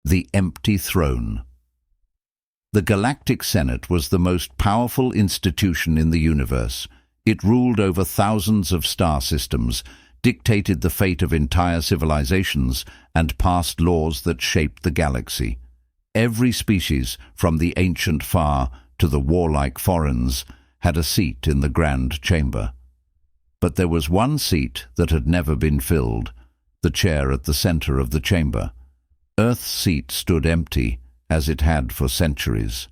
The empty throne. The Galactic Senate was the most powerful institution in the universe. It ruled over thousands of star systems, dictated the fate of entire civilizations, and passed laws that shaped the galaxy. Every species, from the ancient far to the warlike foreigners, had a seat in the Grand Chamber. But there was one seat that had never been filled, the chair at the center of the chamber. Earth's seat stood empty, as it had for centuries.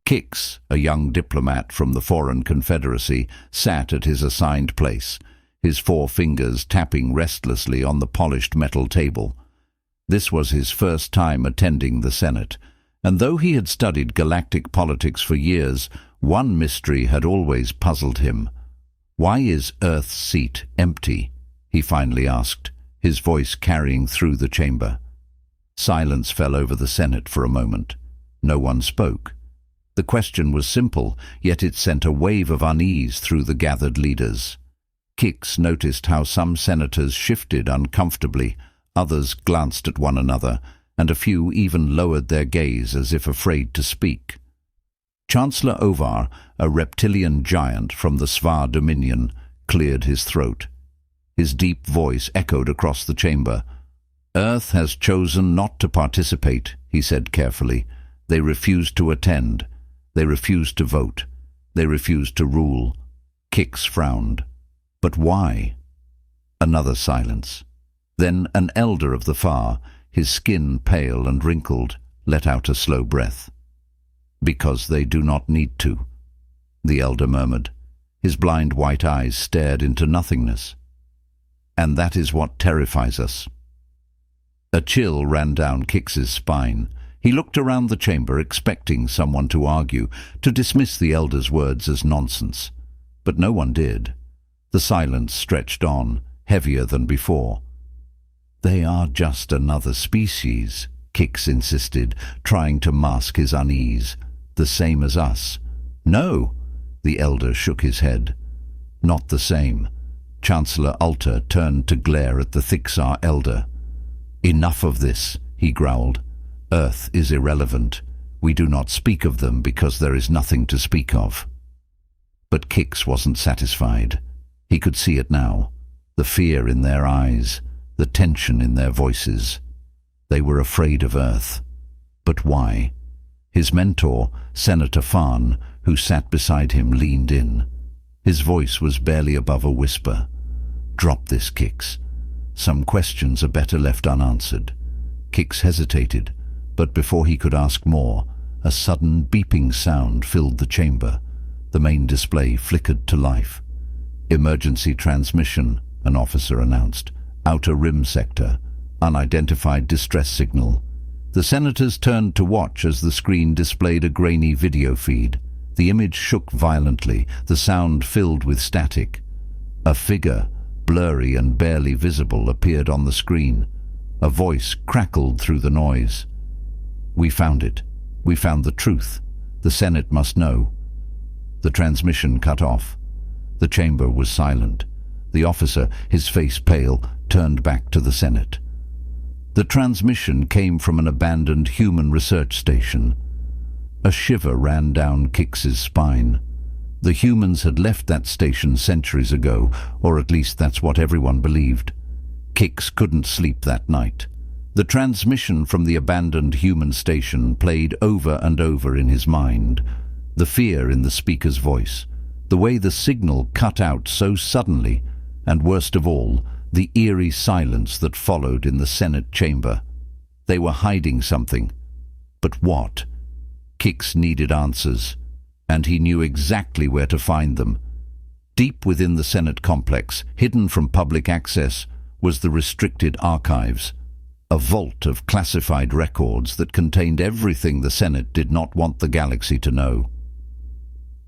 Kix, a young diplomat from the Foreign Confederacy, sat at his assigned place, his 4 fingers tapping restlessly on the polished metal table. This was his first time attending the Senate, and though he had studied galactic politics for years, one mystery had always puzzled him. "Why is Earth's seat empty?" he finally asked, his voice carrying through the chamber. Silence fell over the Senate for a moment. No one spoke. The question was simple, yet it sent a wave of unease through the gathered leaders. Kix noticed how some senators shifted uncomfortably, others glanced at one another, and a few even lowered their gaze as if afraid to speak. Chancellor Ovar, a reptilian giant from the Svar Dominion, cleared his throat. His deep voice echoed across the chamber. "Earth has chosen not to participate," he said carefully. "They refuse to attend. They refuse to vote. They refuse to rule." Kix frowned. "But why?" Another silence. Then an elder of the Far, his skin pale and wrinkled, let out a slow breath. "Because they do not need to," the elder murmured. His blind white eyes stared into nothingness. "And that is what terrifies us." A chill ran down Kix's spine. He looked around the chamber, expecting someone to argue, to dismiss the elder's words as nonsense. But no one did. The silence stretched on, heavier than before. "They are just another species," Kix insisted, trying to mask his unease. "The same as us." "No," the elder shook his head. "Not the same." Chancellor Alter turned to glare at the Thixar elder. "Enough of this," he growled. "Earth is irrelevant. We do not speak of them because there is nothing to speak of." But Kix wasn't satisfied. He could see it now, the fear in their eyes, the tension in their voices. They were afraid of Earth. But why? His mentor, Senator Farn, who sat beside him, leaned in. His voice was barely above a whisper. "Drop this, Kix. Some questions are better left unanswered." Kix hesitated, but before he could ask more, a sudden beeping sound filled the chamber. The main display flickered to life. "Emergency transmission," an officer announced. "Outer Rim sector. Unidentified distress signal." The senators turned to watch as the screen displayed a grainy video feed. The image shook violently, the sound filled with static. A figure, blurry and barely visible, appeared on the screen. A voice crackled through the noise. "We found it. We found the truth. The Senate must know." The transmission cut off. The chamber was silent. The officer, his face pale, turned back to the Senate. The transmission came from an abandoned human research station. A shiver ran down Kix's spine. The humans had left that station centuries ago, or at least that's what everyone believed. Kix couldn't sleep that night. The transmission from the abandoned human station played over and over in his mind. The fear in the speaker's voice, the way the signal cut out so suddenly, and worst of all, the eerie silence that followed in the Senate chamber. They were hiding something. But what? Kix needed answers, and he knew exactly where to find them. Deep within the Senate complex, hidden from public access, was the restricted archives, a vault of classified records that contained everything the Senate did not want the galaxy to know.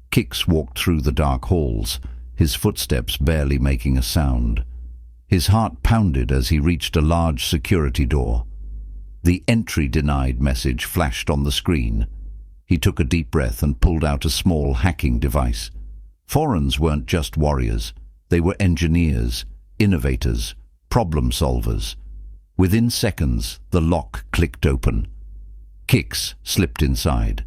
Kix walked through the dark halls, his footsteps barely making a sound. His heart pounded as he reached a large security door. The "entry denied" message flashed on the screen. He took a deep breath and pulled out a small hacking device. Foreigners weren't just warriors. They were engineers, innovators, problem solvers. Within seconds, the lock clicked open. Kix slipped inside.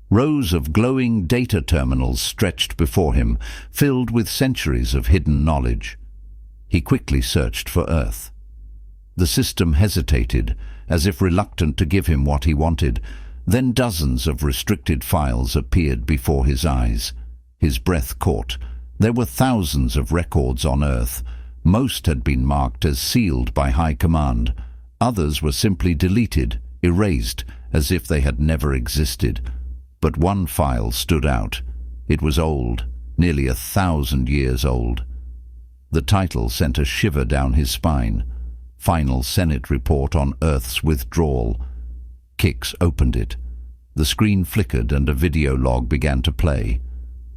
Rows of glowing data terminals stretched before him, filled with centuries of hidden knowledge. He quickly searched for Earth. The system hesitated, as if reluctant to give him what he wanted. Then dozens of restricted files appeared before his eyes. His breath caught. There were thousands of records on Earth. Most had been marked as sealed by High Command. Others were simply deleted, erased, as if they had never existed. But one file stood out. It was old, nearly 1,000 years old. The title sent a shiver down his spine. Final Senate Report on Earth's Withdrawal. Kix opened it. The screen flickered and a video log began to play.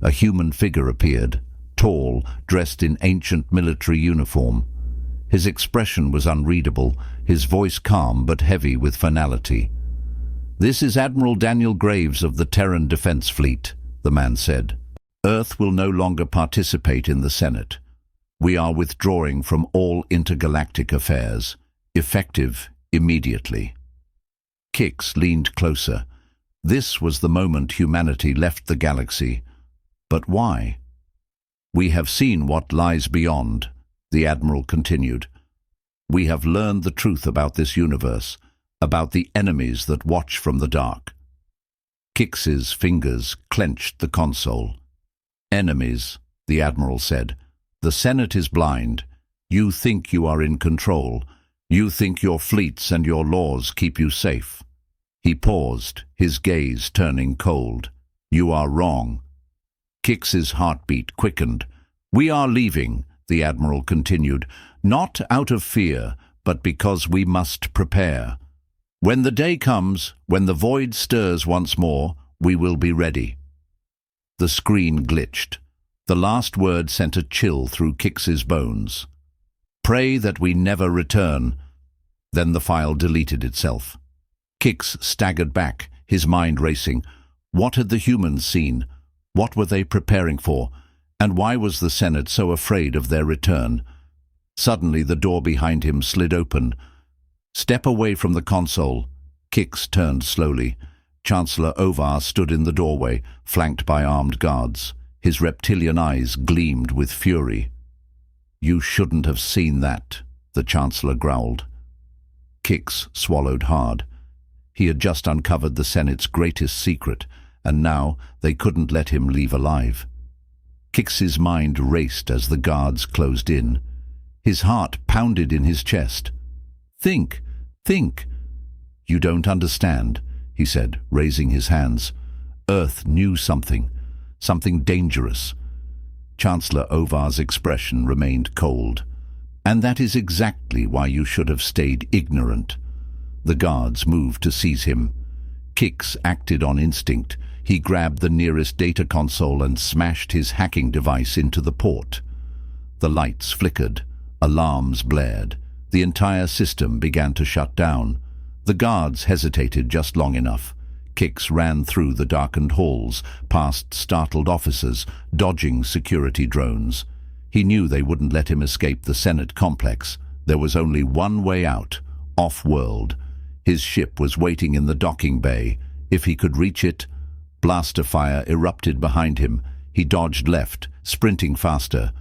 A human figure appeared, tall, dressed in ancient military uniform. His expression was unreadable, his voice calm but heavy with finality. "This is Admiral Daniel Graves of the Terran Defense Fleet," the man said. "Earth will no longer participate in the Senate. We are withdrawing from all intergalactic affairs, effective immediately." Kix leaned closer. This was the moment humanity left the galaxy. But why? "We have seen what lies beyond," the Admiral continued. "We have learned the truth about this universe, about the enemies that watch from the dark." Kix's fingers clenched the console. "Enemies," the Admiral said. "The Senate is blind. You think you are in control. You think your fleets and your laws keep you safe." He paused, his gaze turning cold. "You are wrong." Kix's heartbeat quickened. "We are leaving," the Admiral continued, "not out of fear, but because we must prepare. When the day comes, when the void stirs once more, we will be ready." The screen glitched. The last word sent a chill through Kix's bones. "Pray that we never return." Then the file deleted itself. Kix staggered back, his mind racing. What had the humans seen? What were they preparing for? And why was the Senate so afraid of their return? Suddenly the door behind him slid open. "Step away from the console." Kix turned slowly. Chancellor Ovar stood in the doorway, flanked by armed guards. His reptilian eyes gleamed with fury. "You shouldn't have seen that," the Chancellor growled. Kix swallowed hard. He had just uncovered the Senate's greatest secret, and now they couldn't let him leave alive. Kix's mind raced as the guards closed in. His heart pounded in his chest. "Think, think." "You don't understand," he said, raising his hands. "Earth knew something dangerous." Chancellor Ovar's expression remained cold. "And that is exactly why you should have stayed ignorant." The guards moved to seize him. Kix acted on instinct. He grabbed the nearest data console and smashed his hacking device into the port. The lights flickered. Alarms blared. The entire system began to shut down. The guards hesitated just long enough. Kix ran through the darkened halls, past startled officers, dodging security drones. He knew they wouldn't let him escape the Senate complex. There was only one way out, off-world. His ship was waiting in the docking bay. If he could reach it, blaster fire erupted behind him. He dodged left, sprinting faster.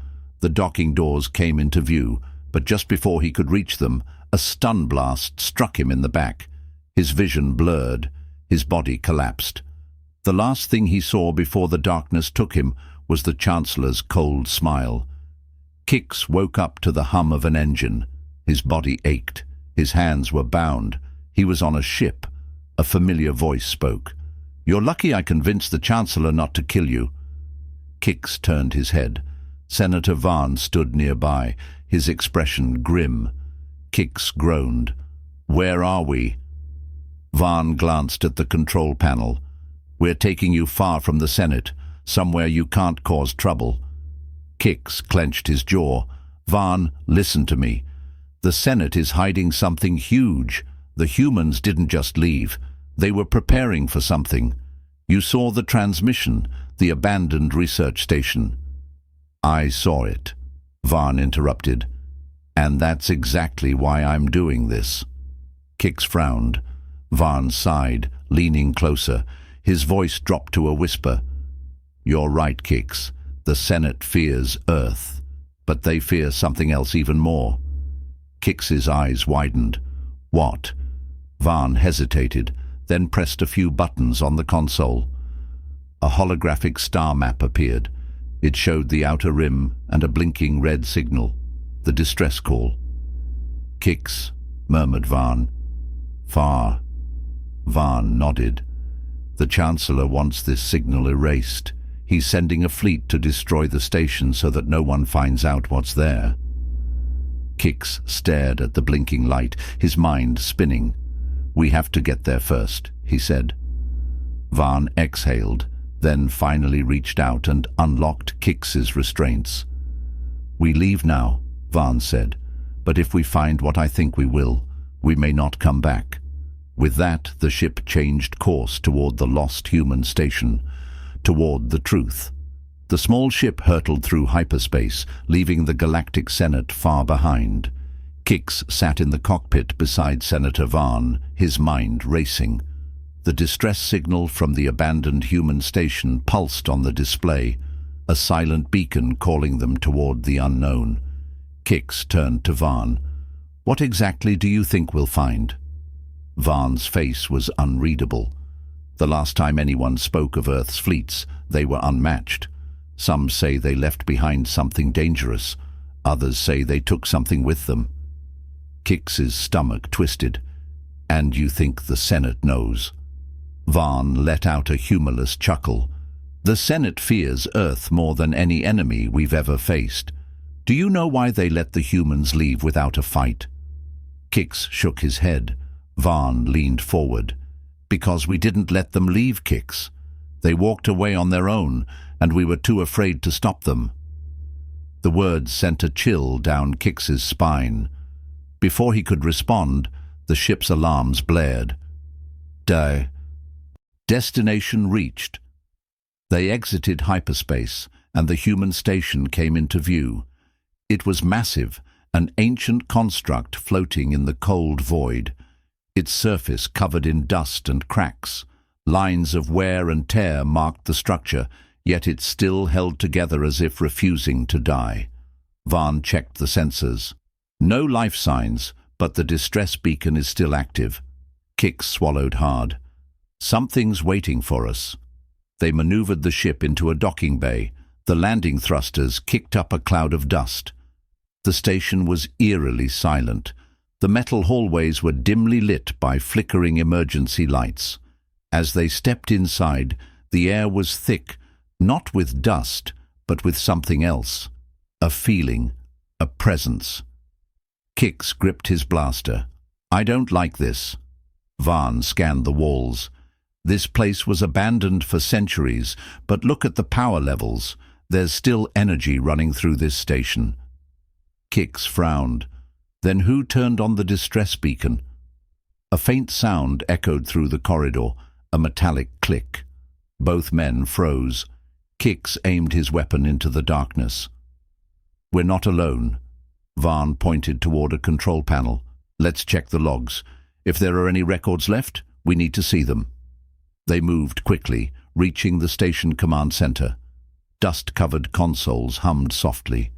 The docking doors came into view, but just before he could reach them, a stun blast struck him in the back. His vision blurred. His body collapsed. The last thing he saw before the darkness took him was the Chancellor's cold smile. Kix woke up to the hum of an engine. His body ached. His hands were bound. He was on a ship. A familiar voice spoke. "You're lucky I convinced the Chancellor not to kill you." Kix turned his head. Senator Vaughn stood nearby, his expression grim. Kix groaned. "Where are we?" Vaughn glanced at the control panel. "We're taking you far from the Senate, somewhere you can't cause trouble." Kix clenched his jaw. "Vaughn, listen to me. The Senate is hiding something huge. The humans didn't just leave. They were preparing for something. You saw the transmission, the abandoned research station." "I saw it," Vaughn interrupted. And that's exactly why I'm doing this. Kix frowned. Vaughn sighed, leaning closer. His voice dropped to a whisper. You're right, Kix. The Senate fears Earth, but they fear something else even more. Kix's eyes widened. What? Vaughn hesitated, then pressed a few buttons on the console. A holographic star map appeared. It showed the outer rim and a blinking red signal. The distress call. Kix, murmured Vaughn. Far. Vaughn nodded. The Chancellor wants this signal erased. He's sending a fleet to destroy the station so that no one finds out what's there. Kix stared at the blinking light, his mind spinning. We have to get there first, he said. Vaughn exhaled, then finally reached out and unlocked Kix's restraints. We leave now, Vaughn said, but if we find what I think we will, we may not come back. With that, the ship changed course toward the lost human station, toward the truth. The small ship hurtled through hyperspace, leaving the Galactic Senate far behind. Kix sat in the cockpit beside Senator Vaughn, his mind racing. The distress signal from the abandoned human station pulsed on the display, a silent beacon calling them toward the unknown. Kix turned to Vaughn. What exactly do you think we'll find? Vaughn's face was unreadable. The last time anyone spoke of Earth's fleets, they were unmatched. Some say they left behind something dangerous. Others say they took something with them. Kix's stomach twisted. And you think the Senate knows? Vaughn let out a humorless chuckle. The Senate fears Earth more than any enemy we've ever faced. Do you know why they let the humans leave without a fight? Kix shook his head. Vaughn leaned forward. Because we didn't let them leave, Kix. They walked away on their own, and we were too afraid to stop them. The words sent a chill down Kix's spine. Before he could respond, the ship's alarms blared. Destination reached. They exited hyperspace, and the human station came into view. It was massive, an ancient construct floating in the cold void. Its surface covered in dust and cracks. Lines of wear and tear marked the structure, yet it still held together as if refusing to die. Vaughn checked the sensors. No life signs, but the distress beacon is still active. Kix swallowed hard. Something's waiting for us. They maneuvered the ship into a docking bay. The landing thrusters kicked up a cloud of dust. The station was eerily silent. The metal hallways were dimly lit by flickering emergency lights. As they stepped inside, the air was thick, not with dust, but with something else. A feeling, a presence. Kix gripped his blaster. I don't like this. Vaughn scanned the walls. This place was abandoned for centuries, but look at the power levels. There's still energy running through this station. Kix frowned. Then who turned on the distress beacon? A faint sound echoed through the corridor, a metallic click. Both men froze. Kix aimed his weapon into the darkness. We're not alone. Vaughn pointed toward a control panel. Let's check the logs. If there are any records left, we need to see them. They moved quickly, reaching the station command center. Dust-covered consoles hummed softly,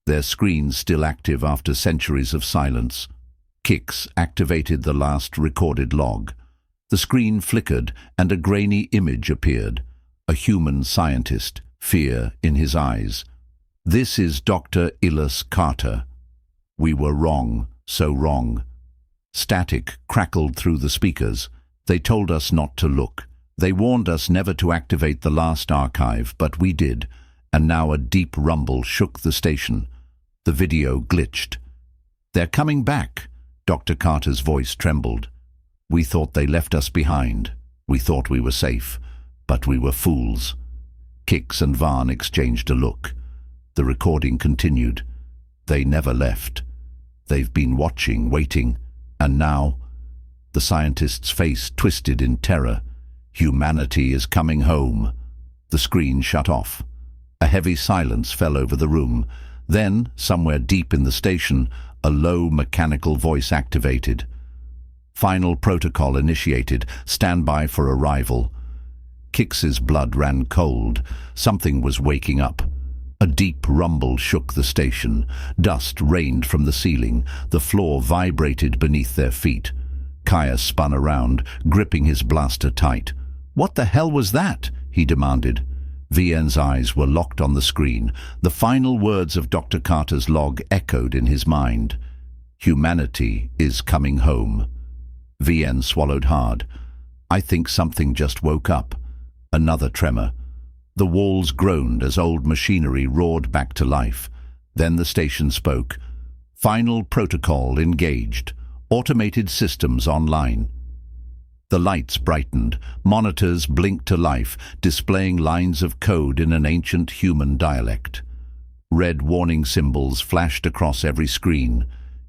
their screens still active after centuries of silence. Kix activated the last recorded log. The screen flickered and a grainy image appeared. A human scientist, fear in his eyes. This is Dr. Ilus Carter. We were wrong, so wrong. Static crackled through the speakers. They told us not to look. They warned us never to activate the last archive, but we did, and now a deep rumble shook the station. The video glitched. They're coming back. Dr. Carter's voice trembled. We thought they left us behind. We thought we were safe, but we were fools. Kix and Vaughn exchanged a look. The recording continued. They never left. They've been watching, waiting, and now... The scientist's face twisted in terror. Humanity is coming home. The screen shut off. A heavy silence fell over the room. Then, somewhere deep in the station, A low mechanical voice activated. Final protocol initiated. Stand by for arrival. Kicks's blood ran cold. Something was waking up. A deep rumble shook the station. Dust rained from the ceiling. The floor vibrated beneath their feet. Kaya spun around, gripping his blaster tight. "What the hell was that?" he demanded. VN's eyes were locked on the screen. The final words of Dr. Carter's log echoed in his mind. "Humanity is coming home." VN swallowed hard. "I think something just woke up." Another tremor. The walls groaned as old machinery roared back to life. Then the station spoke. "Final protocol engaged. Automated systems online." The lights brightened. Monitors blinked to life, displaying lines of code in an ancient human dialect. Red warning symbols flashed across every screen.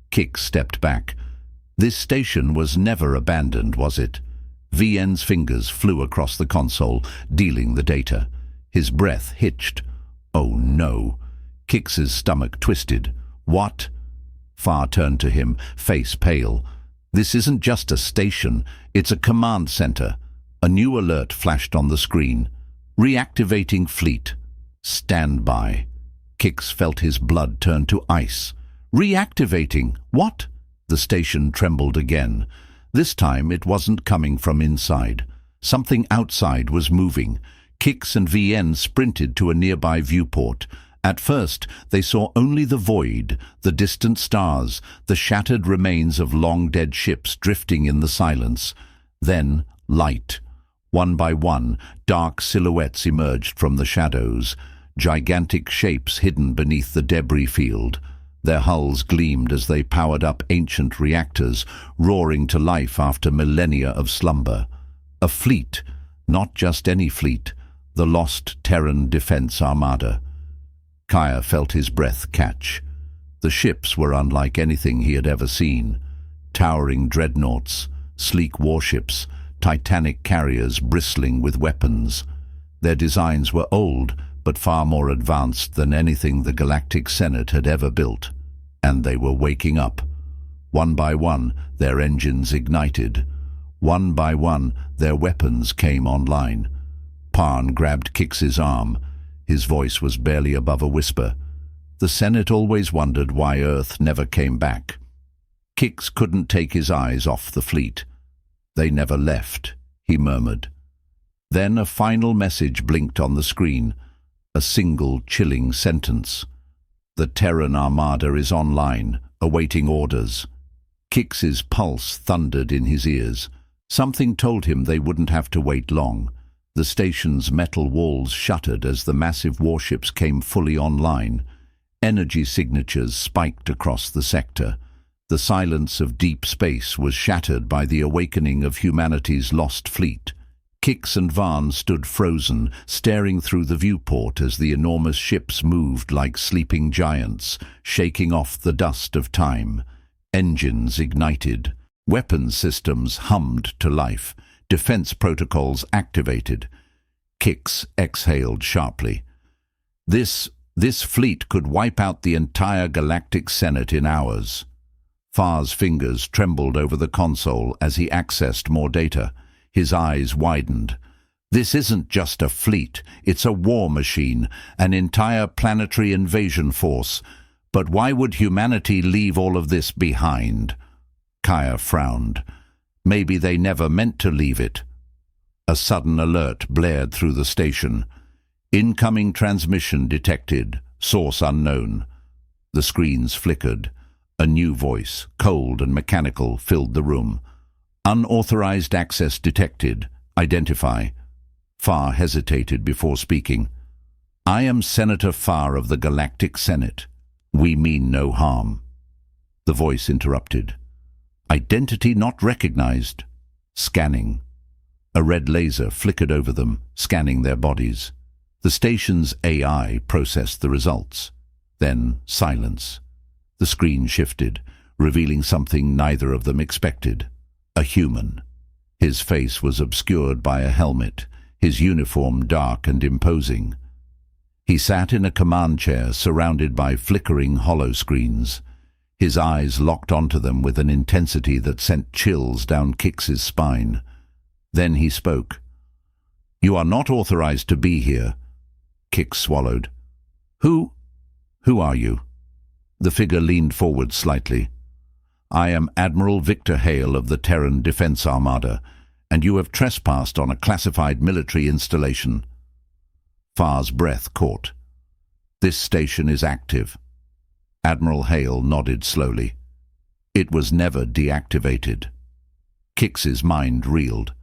Kix stepped back. This station was never abandoned, was it? VN's fingers flew across the console, dealing the data. His breath hitched. Oh no. Kix's stomach twisted. "What?" Farr turned to him, face pale. "This isn't just a station, it's a command center." A new alert flashed on the screen. "Reactivating fleet. Stand by." Kix felt his blood turn to ice. "Reactivating? What?" The station trembled again. This time it wasn't coming from inside. Something outside was moving. Kix and VN sprinted to a nearby viewport. At first, they saw only the void, the distant stars, the shattered remains of long-dead ships drifting in the silence. Then, light. One by one, dark silhouettes emerged from the shadows, gigantic shapes hidden beneath the debris field. Their hulls gleamed as they powered up ancient reactors, roaring to life after millennia of slumber. A fleet, not just any fleet, the lost Terran Defense Armada. Kaya felt his breath catch. The ships were unlike anything he had ever seen. Towering dreadnoughts, sleek warships, titanic carriers bristling with weapons. Their designs were old, but far more advanced than anything the Galactic Senate had ever built. And they were waking up. One by one, their engines ignited. One by one, their weapons came online. Parn grabbed Kix's arm. His voice was barely above a whisper. The Senate always wondered why Earth never came back. Kix couldn't take his eyes off the fleet. "They never left," he murmured. Then a final message blinked on the screen. A single chilling sentence. "The Terran Armada is online, awaiting orders." Kix's pulse thundered in his ears. Something told him they wouldn't have to wait long. The station's metal walls shuttered as the massive warships came fully online. Energy signatures spiked across the sector. The silence of deep space was shattered by the awakening of humanity's lost fleet. Kix and Varn stood frozen, staring through the viewport as the enormous ships moved like sleeping giants, shaking off the dust of time. Engines ignited. Weapons systems hummed to life. Defense protocols activated. Kix exhaled sharply. This fleet could wipe out the entire Galactic Senate in hours. Farr's fingers trembled over the console as he accessed more data. His eyes widened. This isn't just a fleet, it's a war machine, an entire planetary invasion force. But why would humanity leave all of this behind? Kaya frowned. Maybe they never meant to leave it. A sudden alert blared through the station. Incoming transmission detected. Source unknown. The screens flickered. A new voice, cold and mechanical, filled the room. Unauthorized access detected. Identify. Farr hesitated before speaking. "I am Senator Farr of the Galactic Senate. We mean no harm." The voice interrupted. "Identity not recognized." Scanning. A red laser flickered over them, scanning their bodies. The station's AI processed the results. Then silence. The screen shifted, revealing something neither of them expected. A human. His face was obscured by a helmet, his uniform dark and imposing. He sat in a command chair surrounded by flickering hollow screens. His eyes locked onto them with an intensity that sent chills down Kicks's spine. Then he spoke. "You are not authorized to be here." Kix swallowed. Who are you?" The figure leaned forward slightly. "I am Admiral Victor Hale of the Terran Defense Armada, and you have trespassed on a classified military installation." Far's breath caught. "This station is active." Admiral Hale nodded slowly. "It was never deactivated." Kix's mind reeled.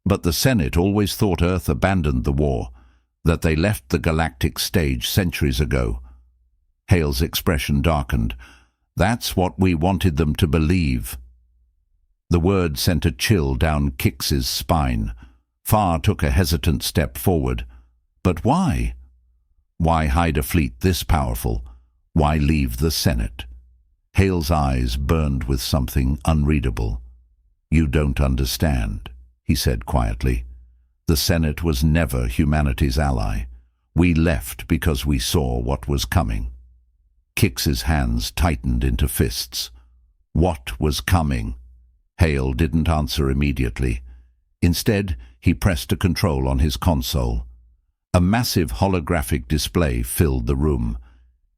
But the Senate always thought Earth abandoned the war, that they left the galactic stage centuries ago. Hale's expression darkened. "That's what we wanted them to believe." The word sent a chill down Kix's spine. Far took a hesitant step forward. But why? Why hide a fleet this powerful? Why leave the Senate? Hale's eyes burned with something unreadable. "You don't understand," he said quietly. "The Senate was never humanity's ally. We left because we saw what was coming." Kix's hands tightened into fists. What was coming? Hale didn't answer immediately. Instead, he pressed a control on his console. A massive holographic display filled the room.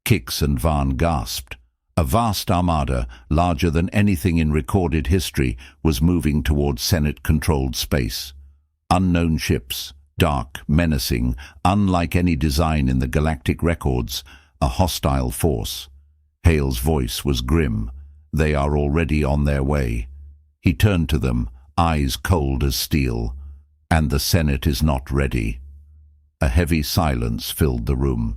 Kix and Vaughn gasped. A vast armada, larger than anything in recorded history, was moving towards Senate-controlled space. Unknown ships, dark, menacing, unlike any design in the galactic records, a hostile force. Hale's voice was grim. "They are already on their way." He turned to them, eyes cold as steel. "And the Senate is not ready." A heavy silence filled the room.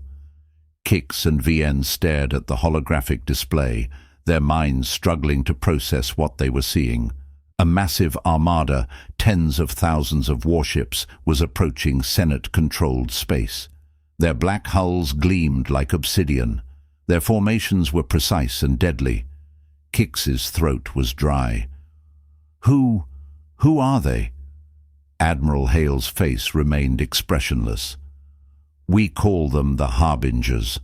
Kix and VN stared at the holographic display, their minds struggling to process what they were seeing. A massive armada, tens of thousands of warships, was approaching Senate-controlled space. Their black hulls gleamed like obsidian. Their formations were precise and deadly. Kix's throat was dry. Who are they?" Admiral Hale's face remained expressionless. "We call them the Harbingers.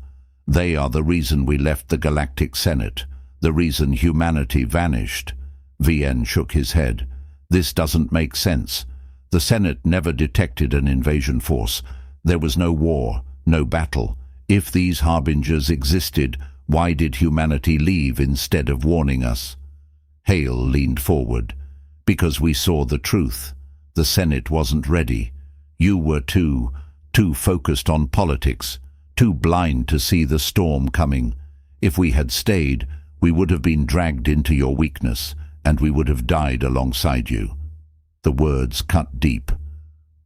They are the reason we left the Galactic Senate, the reason humanity vanished." VN shook his head. "This doesn't make sense. The Senate never detected an invasion force. There was no war, no battle. If these Harbingers existed, why did humanity leave instead of warning us?" Hale leaned forward. "Because we saw the truth. The Senate wasn't ready. You were too focused on politics, too blind to see the storm coming. If we had stayed, we would have been dragged into your weakness, and we would have died alongside you." The words cut deep.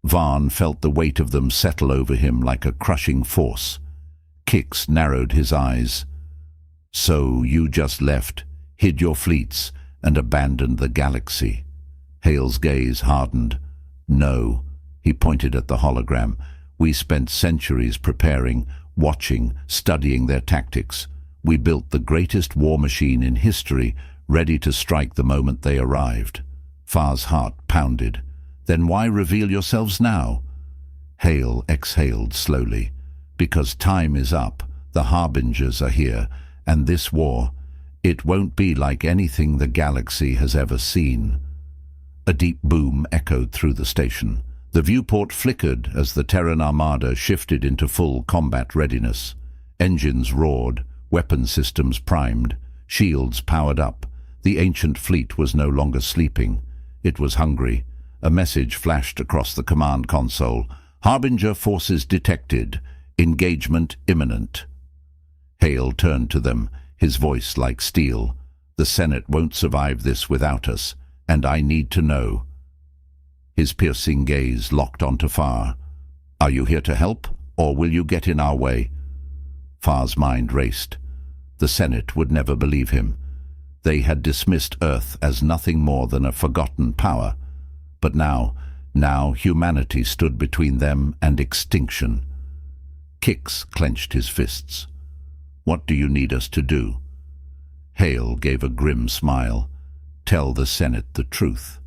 Vaughn felt the weight of them settle over him like a crushing force. Kix narrowed his eyes. "So you just left, hid your fleets, and abandoned the galaxy?" Hale's gaze hardened. "No," he pointed at the hologram. "We spent centuries preparing, watching, studying their tactics. We built the greatest war machine in history, ready to strike the moment they arrived." Far's heart pounded. "Then why reveal yourselves now?" Hale exhaled slowly. "Because time is up. The Harbingers are here, and this war, it won't be like anything the galaxy has ever seen." A deep boom echoed through the station. The viewport flickered as the Terran Armada shifted into full combat readiness. Engines roared, weapon systems primed, shields powered up. The ancient fleet was no longer sleeping. It was hungry. A message flashed across the command console. "Harbinger forces detected. Engagement imminent." Hale turned to them, his voice like steel. "The Senate won't survive this without us, and I need to know." His piercing gaze locked onto Far. "Are you here to help, or will you get in our way?" Far's mind raced. The Senate would never believe him. They had dismissed Earth as nothing more than a forgotten power. But now humanity stood between them and extinction. Kix clenched his fists. "What do you need us to do?" Hale gave a grim smile. "Tell the Senate the truth."